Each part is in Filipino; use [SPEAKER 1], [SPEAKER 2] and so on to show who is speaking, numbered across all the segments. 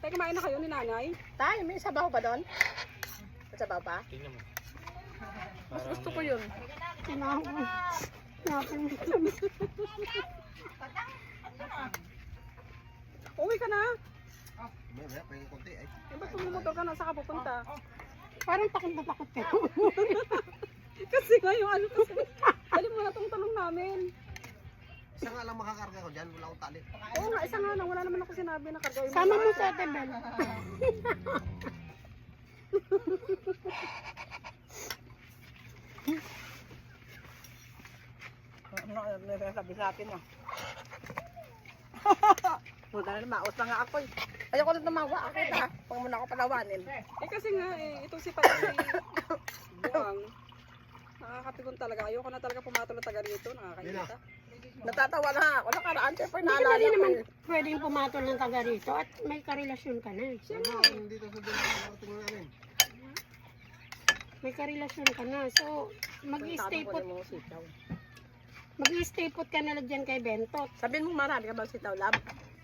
[SPEAKER 1] Teka, kumain na kayo ni nanay?
[SPEAKER 2] Tay, may sabaw ba doon? May sabaw pa?
[SPEAKER 3] Tingnan mo.
[SPEAKER 2] Mas gusto ko yun.
[SPEAKER 1] Uwi ka na.
[SPEAKER 3] May pwede konti ay.
[SPEAKER 1] Eh, ba't pumunta ka na? Saan ka pupunta?
[SPEAKER 4] Parang takot na takot kayo.
[SPEAKER 1] Kasi nga yung ano kasi. Dali mo na tong talong namin.
[SPEAKER 3] Isa nga lang makakarga ko dyan, wala akong tali.
[SPEAKER 1] Oo nga, isa nga lang. Wala naman ako sinabi na kargawin mo.
[SPEAKER 4] Sama mo sa Ate Bel.
[SPEAKER 2] Ano sabi sa atin ah. Muna na maos na nga ako eh. Ayoko na tumawa ako ha. Pag muna ako palawanin.
[SPEAKER 1] Eh kasi nga itong si Pati Buwang. Nakakapikon talaga. Ayoko na talaga pumatol na taga rito. Nakakainita.
[SPEAKER 2] Natatawa na ako. Nakaraan siyempre
[SPEAKER 4] Hindi
[SPEAKER 2] naalala
[SPEAKER 4] ka
[SPEAKER 2] ko
[SPEAKER 4] naman
[SPEAKER 2] eh.
[SPEAKER 4] pwedeng pumatol ng taga rito at may karelasyon ka na.
[SPEAKER 3] Ano, dito sa dulo, nakarating na namin.
[SPEAKER 4] May karelasyon ka na. So, mag-i-stay put,
[SPEAKER 2] Mo sitaw.
[SPEAKER 4] mag-i-stay put ka na lang dyan kay Bentot.
[SPEAKER 2] Sabihin mo marami ka bang sitaw lab?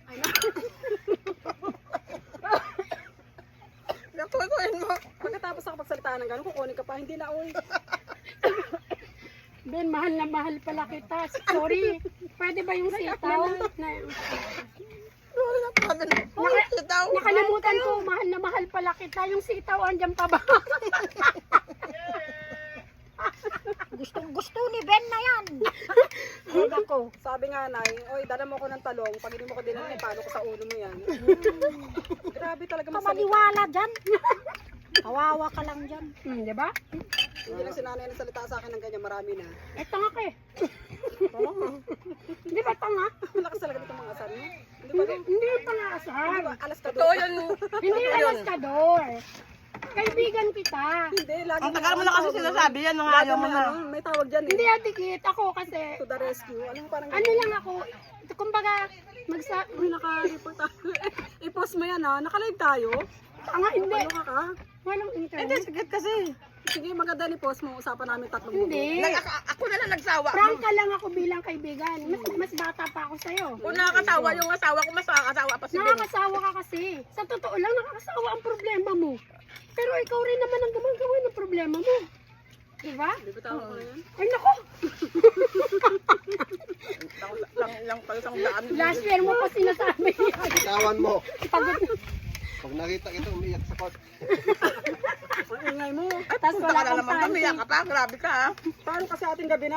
[SPEAKER 4] Ano?
[SPEAKER 2] Nakukuhin mo.
[SPEAKER 1] Pagkatapos nakapagsalita ng gano'n, kukunin ka pa. Hindi na, uy.
[SPEAKER 4] Ben, mahal na mahal pala kita. Sorry. Pwede ba yung sitaw?
[SPEAKER 2] Sorry na pala. Sitaw.
[SPEAKER 4] Nakalimutan ko, mahal na mahal pala kita. Yung sitaw, andyan pa ba?
[SPEAKER 5] Gustong gusto ni Ben na yan.
[SPEAKER 1] Huwag ako. Sabi nga, Nay, oy, dala mo ko ng talong. Pag hindi mo ko dinala, paano ko sa ulo mo yan? Grabe talaga masalita.
[SPEAKER 5] Pamaniwala dyan. Kawawa ka lang dyan.
[SPEAKER 4] Diba?
[SPEAKER 1] Hindi lang si nanay nagsalita sa akin ng ganyan, marami na.
[SPEAKER 4] Eh, tanga ka eh. Di ba tanga?
[SPEAKER 1] Malakas talaga dito mga asan mo. Hindi ba rin?
[SPEAKER 4] Hindi tanga asar.
[SPEAKER 1] Alas ka
[SPEAKER 2] Totoo
[SPEAKER 1] doon.
[SPEAKER 2] yun.
[SPEAKER 4] Hindi alas ka doon. Kaibigan kita.
[SPEAKER 1] Hindi, lagi
[SPEAKER 2] Ang tagal mo na kasi sinasabi yan. Nung
[SPEAKER 1] Lagi
[SPEAKER 2] ayaw mo
[SPEAKER 1] may,
[SPEAKER 2] na.
[SPEAKER 1] may tawag dyan
[SPEAKER 4] Hindi
[SPEAKER 1] eh.
[SPEAKER 4] adikit ako kasi
[SPEAKER 1] To the rescue. Ano parang
[SPEAKER 4] ano lang ako, kumbaga
[SPEAKER 1] Uy, naka-report tayo. I-post mo yan ha. Naka-live tayo.
[SPEAKER 4] tanga hindi.
[SPEAKER 1] Ano ka?
[SPEAKER 4] Walang
[SPEAKER 2] Hindi,
[SPEAKER 4] internet.
[SPEAKER 2] sigit kasi.
[SPEAKER 1] Sige, maganda ni post mo. Usapan namin tatlong
[SPEAKER 4] Hindi.
[SPEAKER 2] Ako na lang nagsawa.
[SPEAKER 4] Prangka lang ako bilang kaibigan. Mas bata pa ako sa'yo.
[SPEAKER 2] Kung nakakasawa yung asawa ko, mas nakakasawa pa si Ben.
[SPEAKER 4] Nakakasawa ka kasi. Sa totoo lang, nakakasawa ang problema mo. Pero ikaw rin naman ang gumagawa ng problema mo. Diba?
[SPEAKER 1] Bibitawan ko na yan.
[SPEAKER 4] Ay nako,
[SPEAKER 2] Lang pala isang daan.
[SPEAKER 4] last year mo pa sinasabi yan.
[SPEAKER 3] Bitawan mo.
[SPEAKER 4] Pagod.
[SPEAKER 3] Pag nakita kita, umiyak sa kot.
[SPEAKER 1] Ang ingay mo.
[SPEAKER 4] Tapos wala
[SPEAKER 2] Wala
[SPEAKER 4] kang
[SPEAKER 2] naman
[SPEAKER 4] panty.
[SPEAKER 2] kami, ka pa. Grabe ka ha.
[SPEAKER 1] Paano kasi ating gabi na?